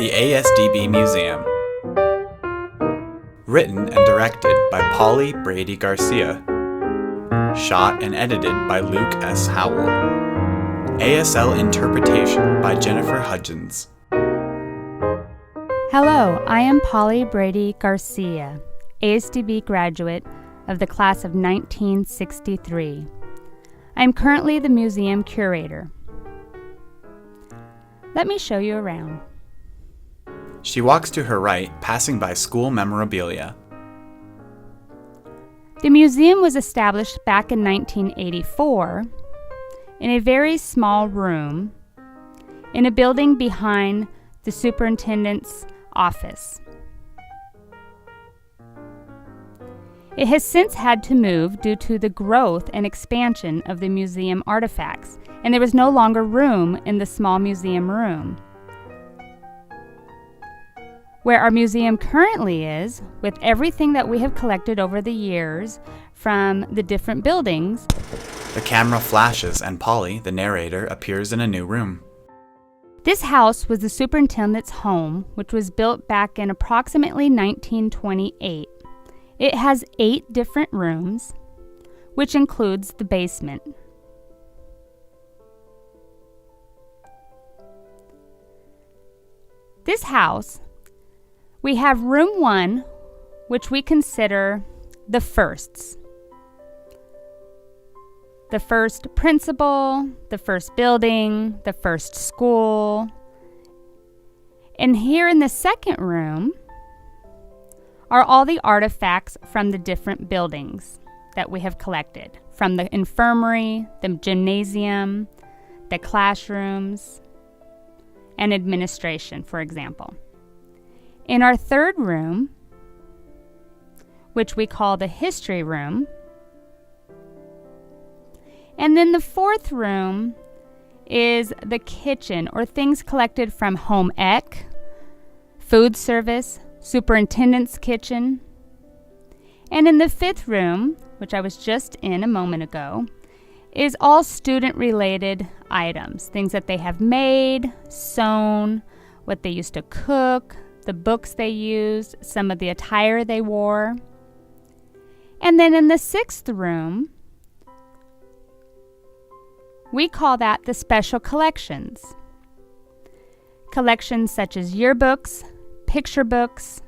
The ASDB Museum. Written and directed by Brady-Garcia. Shot and edited by Luke S. Howell. ASL interpretation by Jennifer Hudgens. Hello, I am Brady-Garcia, ASDB graduate of the class of 1963. I am currently the museum curator. Let me show you around. She walks to her right, passing by school memorabilia. The museum was established back in 1984 in a very small room in a building behind the superintendent's office. It has since had to move due to the growth and expansion of the museum artifacts, and there was no longer room in the small museum room. Where our museum currently is, with everything that we have collected over the years from the different buildings. The camera flashes and Polly, the narrator, appears in a new room. This house was the superintendent's home, which was built back in approximately 1928. It has 8 different rooms, which includes the basement. This house, we have room 1, which we consider the firsts. The first principal, the first building, the first school. And here in the second room are all the artifacts from the different buildings that we have collected, from the infirmary, the gymnasium, the classrooms, and administration, for example. In our third room, which we call the history room, and then the fourth room is the kitchen, or things collected from home ec, food service, superintendent's kitchen. And in the fifth room, which I was just in a moment ago, is all student-related items, things that they have made, sewn, what they used to cook, the books they used, some of the attire they wore. And then in the sixth room, we call that the special collections. Collections such as yearbooks, picture books,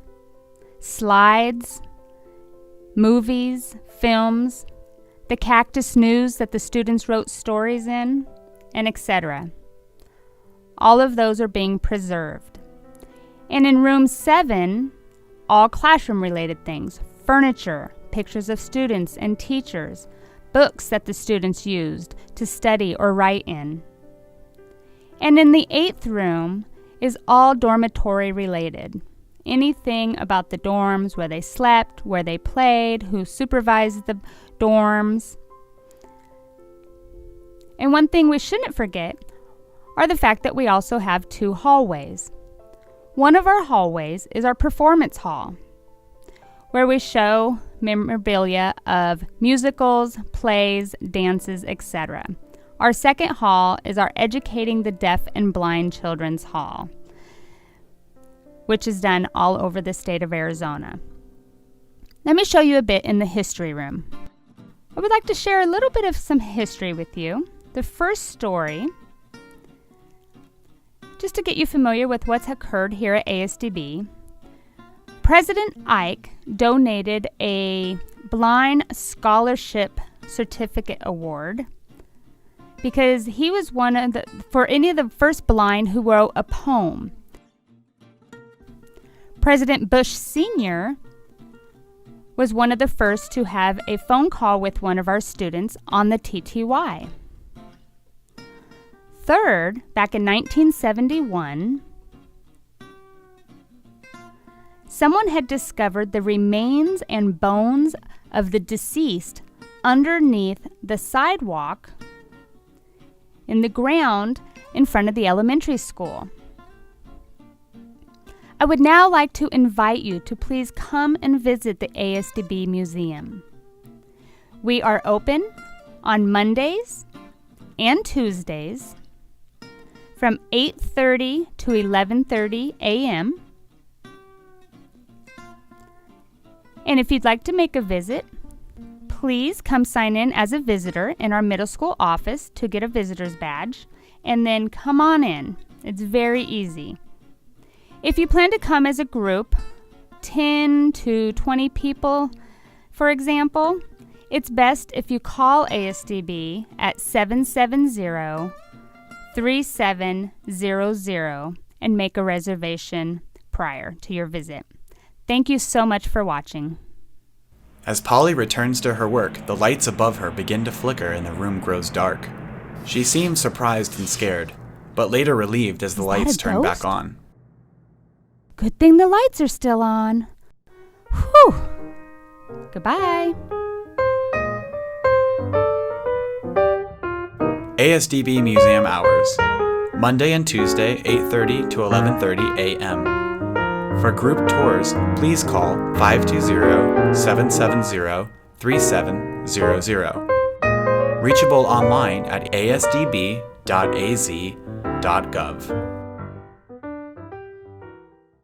slides, movies, films, the Cactus News that the students wrote stories in, and etc. All of those are being preserved. And in room 7, all classroom-related things, furniture, pictures of students and teachers, books that the students used to study or write in. And in the 8th room is all dormitory-related. Anything about the dorms, where they slept, where they played, who supervised the dorms. And one thing we shouldn't forget are the fact that we also have 2 hallways. One of our hallways is our performance hall, where we show memorabilia of musicals, plays, dances, etc. Our second hall is our Educating the Deaf and Blind Children's Hall, which is done all over the state of Arizona. Let me show you a bit in the history room. I would like to share a little bit of some history with you. The first story, just to get you familiar with what's occurred here at ASDB, President Ike donated a Blind Scholarship Certificate Award because he was for any of the first blind who wrote a poem. President Bush Sr. was one of the first to have a phone call with one of our students on the TTY. Third, back in 1971, someone had discovered the remains and bones of the deceased underneath the sidewalk in the ground in front of the elementary school. I would now like to invite you to please come and visit the ASDB Museum. We are open on Mondays and Tuesdays from 8:30 to 11:30 a.m. And if you'd like to make a visit, please come sign in as a visitor in our middle school office to get a visitor's badge, and then come on in. It's very easy. If you plan to come as a group, 10 to 20 people, for example, it's best if you call ASDB at 770-3700 and make a reservation prior to your visit. Thank you so much for watching. As Polly returns to her work, the lights above her begin to flicker and the room grows dark. She seems surprised and scared, but later relieved as the lights turn back on. Good thing the lights are still on. Whew! Goodbye. ASDB Museum Hours, Monday and Tuesday, 8:30 to 11:30 a.m. For group tours, please call 520-770-3700. Reachable online at asdb.az.gov.